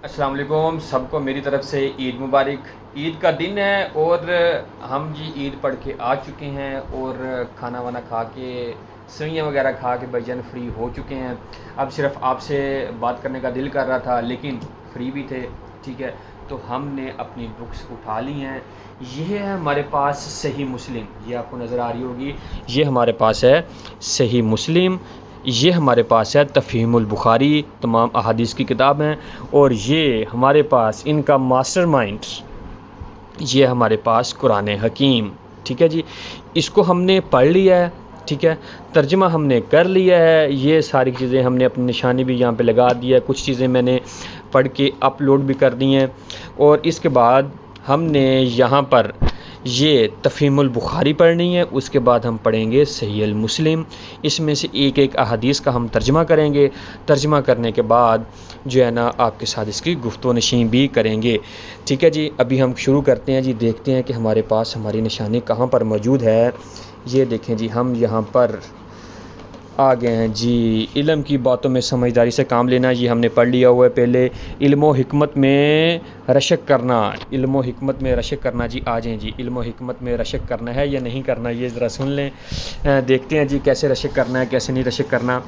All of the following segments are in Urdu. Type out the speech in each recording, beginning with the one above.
السلام علیکم، سب کو میری طرف سے عید مبارک۔ عید کا دن ہے اور ہم جی عید پڑھ کے آ چکے ہیں اور کھانا وانا کھا کے سوئیاں وغیرہ کھا کے بھائی جان فری ہو چکے ہیں۔ اب صرف آپ سے بات کرنے کا دل کر رہا تھا لیکن فری بھی تھے، ٹھیک ہے، تو ہم نے اپنی بکس اٹھا لی ہیں۔ یہ ہے ہمارے پاس صحیح مسلم، یہ آپ کو نظر آ رہی ہوگی، یہ ہمارے پاس ہے صحیح مسلم، یہ ہمارے پاس ہے تفہیم البخاری، تمام احادیث کی کتاب ہیں، اور یہ ہمارے پاس ان کا ماسٹر مائنڈ، یہ ہمارے پاس قرآن حکیم، ٹھیک ہے جی۔ اس کو ہم نے پڑھ لیا ہے، ٹھیک ہے، ترجمہ ہم نے کر لیا ہے، یہ ساری چیزیں ہم نے اپنی نشانی بھی یہاں پہ لگا دی ہے، کچھ چیزیں میں نے پڑھ کے اپلوڈ بھی کر دی ہیں، اور اس کے بعد ہم نے یہاں پر یہ تفہیم البخاری پڑھنی ہے، اس کے بعد ہم پڑھیں گے صحیح المسلم، اس میں سے ایک ایک احادیث کا ہم ترجمہ کریں گے، ترجمہ کرنے کے بعد جو ہے نا آپ کے ساتھ اس کی گفتگو نشین بھی کریں گے، ٹھیک ہے جی۔ ابھی ہم شروع کرتے ہیں جی، دیکھتے ہیں کہ ہمارے پاس ہماری نشانی کہاں پر موجود ہے۔ یہ دیکھیں جی، ہم یہاں پر آ گئے ہیں جی۔ علم کی باتوں میں سمجھداری سے کام لینا، یہ ہم نے پڑھ لیا ہوا ہے پہلے۔ علم و حکمت میں رشک کرنا، علم و حکمت میں رشک کرنا، جی آ جائیں جی۔ علم و حکمت میں رشک کرنا ہے یا نہیں کرنا، یہ ذرا سن لیں، دیکھتے ہیں جی کیسے رشک کرنا ہے کیسے نہیں رشک کرنا۔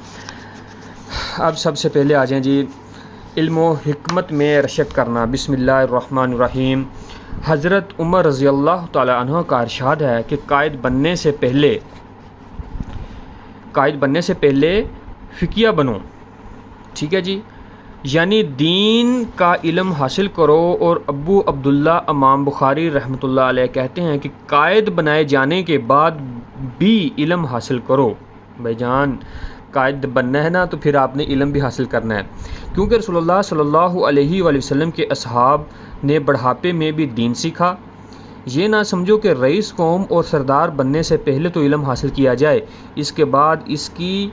اب سب سے پہلے آ جائیں جی، علم و حکمت میں رشک کرنا۔ بسم اللہ الرحمن الرحیم۔ حضرت عمر رضی اللہ تعالی عنہ کا ارشاد ہے کہ قائد بننے سے پہلے فقیہ بنو، ٹھیک ہے جی، یعنی دین کا علم حاصل کرو۔ اور ابو عبداللہ امام بخاری رحمۃ اللہ علیہ کہتے ہیں کہ قائد بنائے جانے کے بعد بھی علم حاصل کرو۔ بھائی جان قائد بننا ہے نا تو پھر آپ نے علم بھی حاصل کرنا ہے، کیونکہ رسول اللہ صلی اللہ علیہ وآلہ وسلم کے اصحاب نے بڑھاپے میں بھی دین سیکھا۔ یہ نہ سمجھو کہ رئیس قوم اور سردار بننے سے پہلے تو علم حاصل کیا جائے، اس کے بعد اس کی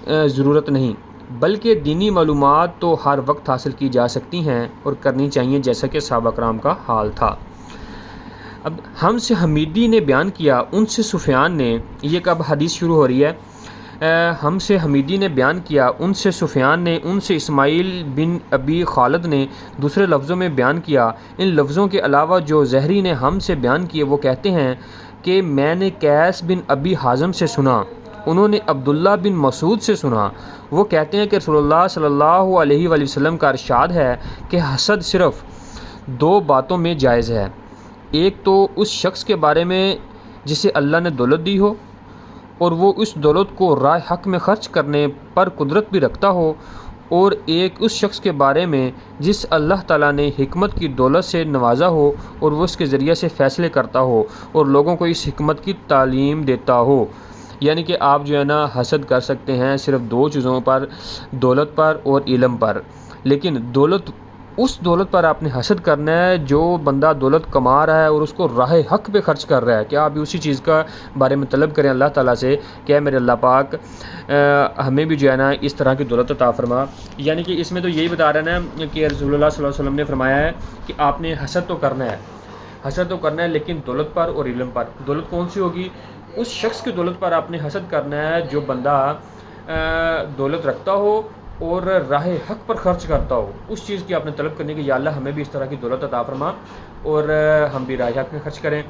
ضرورت نہیں، بلکہ دینی معلومات تو ہر وقت حاصل کی جا سکتی ہیں اور کرنی چاہیے، جیسا کہ صحابہ کرام کا حال تھا۔ اب ہم سے حمیدی نے بیان کیا، ان سے سفیان نے، یہ کب حدیث شروع ہو رہی ہے، ہم سے حمیدی نے بیان کیا، ان سے سفیان نے، ان سے اسماعیل بن ابی خالد نے دوسرے لفظوں میں بیان کیا۔ ان لفظوں کے علاوہ جو زہری نے ہم سے بیان کیے وہ کہتے ہیں کہ میں نے قیس بن ابی حازم سے سنا، انہوں نے عبداللہ بن مسعود سے سنا، وہ کہتے ہیں کہ رسول اللہ صلی اللہ علیہ وآلہ وسلم کا ارشاد ہے کہ حسد صرف دو باتوں میں جائز ہے، ایک تو اس شخص کے بارے میں جسے اللہ نے دولت دی ہو اور وہ اس دولت کو راہ حق میں خرچ کرنے پر قدرت بھی رکھتا ہو، اور ایک اس شخص کے بارے میں جس اللہ تعالیٰ نے حکمت کی دولت سے نوازا ہو اور وہ اس کے ذریعے سے فیصلے کرتا ہو اور لوگوں کو اس حکمت کی تعلیم دیتا ہو۔ یعنی کہ آپ جو ہے نا حسد کر سکتے ہیں صرف دو چیزوں پر، دولت پر اور علم پر، لیکن اس دولت پر آپ نے حسد کرنا ہے جو بندہ دولت کما رہا ہے اور اس کو راہ حق پہ خرچ کر رہا ہے، کیا آپ بھی اسی چیز کا بارے میں طلب کریں اللہ تعالیٰ سے کہ اے میرے اللہ پاک ہمیں بھی جو ہے نا اس طرح کی دولت عطا فرما۔ یعنی کہ اس میں تو یہی بتا رہا ہے نا کہ رسول اللہ صلی اللہ علیہ وسلم نے فرمایا ہے کہ آپ نے حسد تو کرنا ہے، حسد تو کرنا ہے، لیکن دولت پر اور علم پر۔ دولت کون سی ہوگی؟ اس شخص کی دولت پر آپ نے حسد کرنا ہے جو بندہ دولت رکھتا ہو اور راہ حق پر خرچ کرتا ہو، اس چیز کی آپ نے طلب کرنی کہ یا اللہ ہمیں بھی اس طرح کی دولت عطا فرما اور ہم بھی راہ حق میں خرچ کریں۔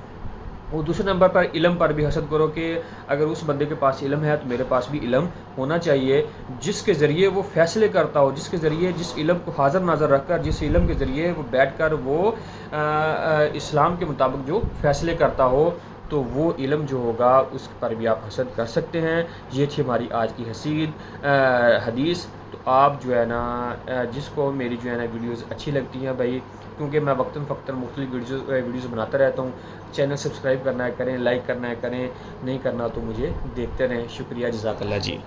اور دوسرے نمبر پر علم پر بھی حسد کرو کہ اگر اس بندے کے پاس علم ہے تو میرے پاس بھی علم ہونا چاہیے، جس کے ذریعے وہ فیصلے کرتا ہو، جس کے ذریعے جس علم کو حاضر ناظر رکھ کر، جس علم کے ذریعے وہ بیٹھ کر وہ اسلام کے مطابق جو فیصلے کرتا ہو، تو وہ علم جو ہوگا اس پر بھی آپ حسد کر سکتے ہیں۔ یہ تھی ہماری آج کی حدیث۔ تو آپ جو ہے نا جس کو میری جو ہے نا ویڈیوز اچھی لگتی ہیں بھائی، کیونکہ میں وقتاً فوقتاً مختلف ویڈیوز بناتا رہتا ہوں، چینل سبسکرائب کرنا ہے کریں، لائک کرنا ہے کریں، نہیں کرنا تو مجھے دیکھتے رہیں۔ شکریہ، جزاک اللہ جی۔